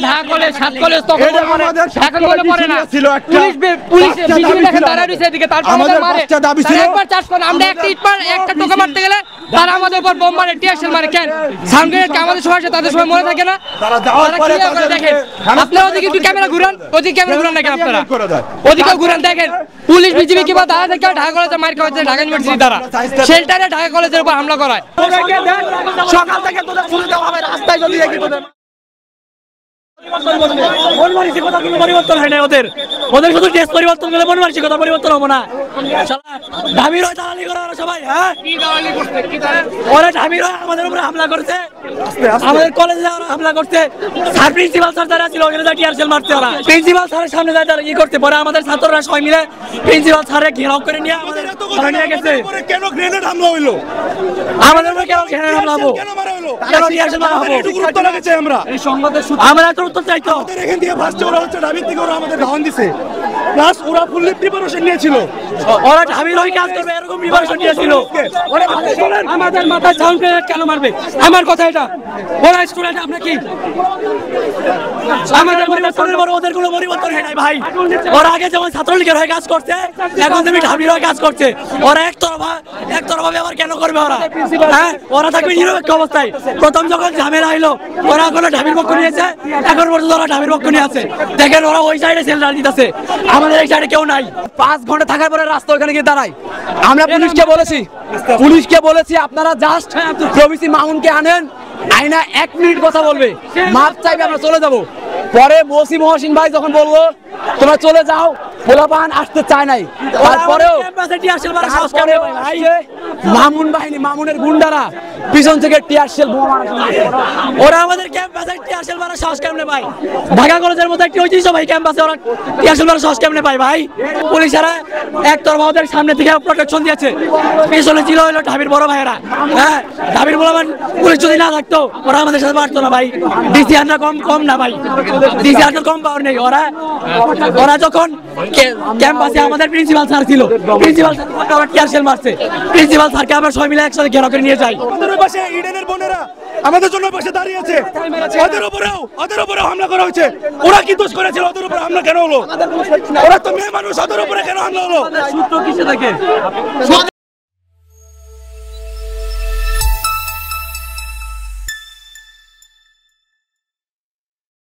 Dhaka college 7 college তখন Dhaka college পড়ে না পুলিশ বিজেপি দেখেন তারা রইছে এদিকে তারপর আমাদের মারে একবার চাষ করে আমরা একটা টোকা মারতে গেলে তারা আমাদের উপর বোম মারে টিয়ারশেল মারে কেন সাউন্ড গ্রেনেড আমাদের সময় তাদের সময় মনে থাকে না তারা যাওয়ার পরে দেখেন আপনারা ওদিকে একটু ক্যামেরা ঘুরান ওদিকে ক্যামেরা ঘুরান দেখেন আপনারা ওদিকে ঘুরান দেখেন পুলিশ বিজেপি কিবা তারা থেকে ঢাকা কলেজে মার খাওয়াচ্ছে ঢাকা ইউনিভার্সিটি দ্বারা শেল্টারে ঢাকা কলেজের উপর হামলা করায় সকাল থেকে তোদের শুরু দেওয়া হবে রাস্তায় যদি দেখি তোদের মন মানসিকতা কোনো পরিবর্তন হয় না ওদের শুধু দেশ পরিবর্তন করলে মন মানসিকতা পরিবর্তন হবো না ঢাবির হয় দালালি করা সবাই হ্যাঁ ওরা ঢাবির হয় আমাদের উপরে হামলা করছে আমাদের কলেজে হামলা করছে স্যার প্রিন্সিপাল স্যার যারা ছিল ওখানে টিয়ারশেল মারছে ওরা প্রিন্সিপাল স্যারের সামনে যায় তারা কি করছে পরে আমাদের ছাত্ররা সবাই মিলে প্রিন্সিপাল স্যারের ঘেরাও করে নিয়ে আমাদের নিয়ে গেছে কেন গ্রেনেড হামলা হইলো আমাদের উপরে কেন গ্রেনেড হামলা হবো কেন টিয়ারশেল মারা হবো গুরুত্ব লাগাচ্ছে আমরা এই সংবাদের আমরা তো উত্তর চাইতো আমাদের এখান থেকে ফার্স্ট ওরা হচ্ছে ঢাবির থেকে ওরা আমাদের ধাওয়ান দিছে প্লাস ওরা ফুললি প্রিপারেশন নিয়েছিল ওরা ঢাবির হয়ে কাজ করবে এরকম প্রিপারেশন নিয়েছিল আমাদের মাথায় সাউন্ড গ্রেনেড কেন মারবে আমার কথা এটা ওরা স্টুডেন্ট আমরা কি আমাদের পরিবর্তনের পর ওদের কোনো পরিবর্তন হয় নাই ভাই ওরা আগে যেমন ছাত্রলীগের হয়ে কাজ করছে এখন তুমি ঢাবির হয়ে কাজ করছে ওরা একতরফা ব্যবহার কেন করবে ওরা হ্যাঁ ওরা থাকবে নিরপেক্ষ অবস্থায় প্রথম যখন ঝামেলা হইলো ওরা কোনো ঢাবির পক্ষ নিয়েছে এখন পর্যন্ত ওরা ঢাবির পক্ষ নিয়ে আছে দেখেন ওরা ওই সাইডে সেল দিতেছে আমাদের এই সাইডে কেউ নাই 5 ঘন্টা থাকার পরে রাস্তা ওখানে গিয়ে দাঁড়াই আমরা পুলিশকে বলেছি আপনারা জাস্ট প্রভিসি মাউন্টকে আনেন আইনা 1 মিনিট কথা বলবে মাপ চাইবে আমরা চলে যাব পরে মসি মহসিন ভাই যখন বললো তোমরা চলে যাও পোলাপান আসতে চায় নাই তারপরেও মামুন বাহিনী মামুনের গুন্ডারা পিছন থেকে টিয়ারশেল বোমা মারা ওরা আমাদের ক্যাম্পাসে টিয়ারশেল মারা সাহস কেমনে পায় ঢাকা কলেজের মধ্যে একটি ঐতিহ্য ভাই ক্যাম্পাসে ওরা টিয়ারশেল মারা সাহস কেমনে পায় ভাই পুলিশেরা একতরফা ওদের সামনে থেকে প্রোটেকশন দিয়েছে পিছনে ছিল হলো ঢাবির বড় ভাইয়েরা হ্যাঁ ঢাবির পোলাপান পুলিশ যদি না থাকতো ওরা আমাদের সাথে পারতো না ভাই ডিসি আন্ডার কম না ভাই ডিসি আন্ডার কম পাওয়ার নেই ওরা যখন ক্যাম্পাসে আমাদের প্রিন্সিপাল স্যার ছিল প্রিন্সিপাল স্যার টিয়ারশেল মারছে প্রিন্সিপাল স্যারকে আমরা সবাই মিলে একসাথে ঘেরাও করে নিয়ে যাই আমাদের পাশে ইডেনের বোনেরা আমাদের জন্য পাশে দাঁড়িয়ে আছে ওদের উপরেও হামলা করা হয়েছে ওরা কি দোষ করেছিল ওদের উপরে হামলা কেন হলো ওরা তো মেয়ে মানুষ ওদের উপরে কেন হামলা হলো সূত্র কিসে থাকে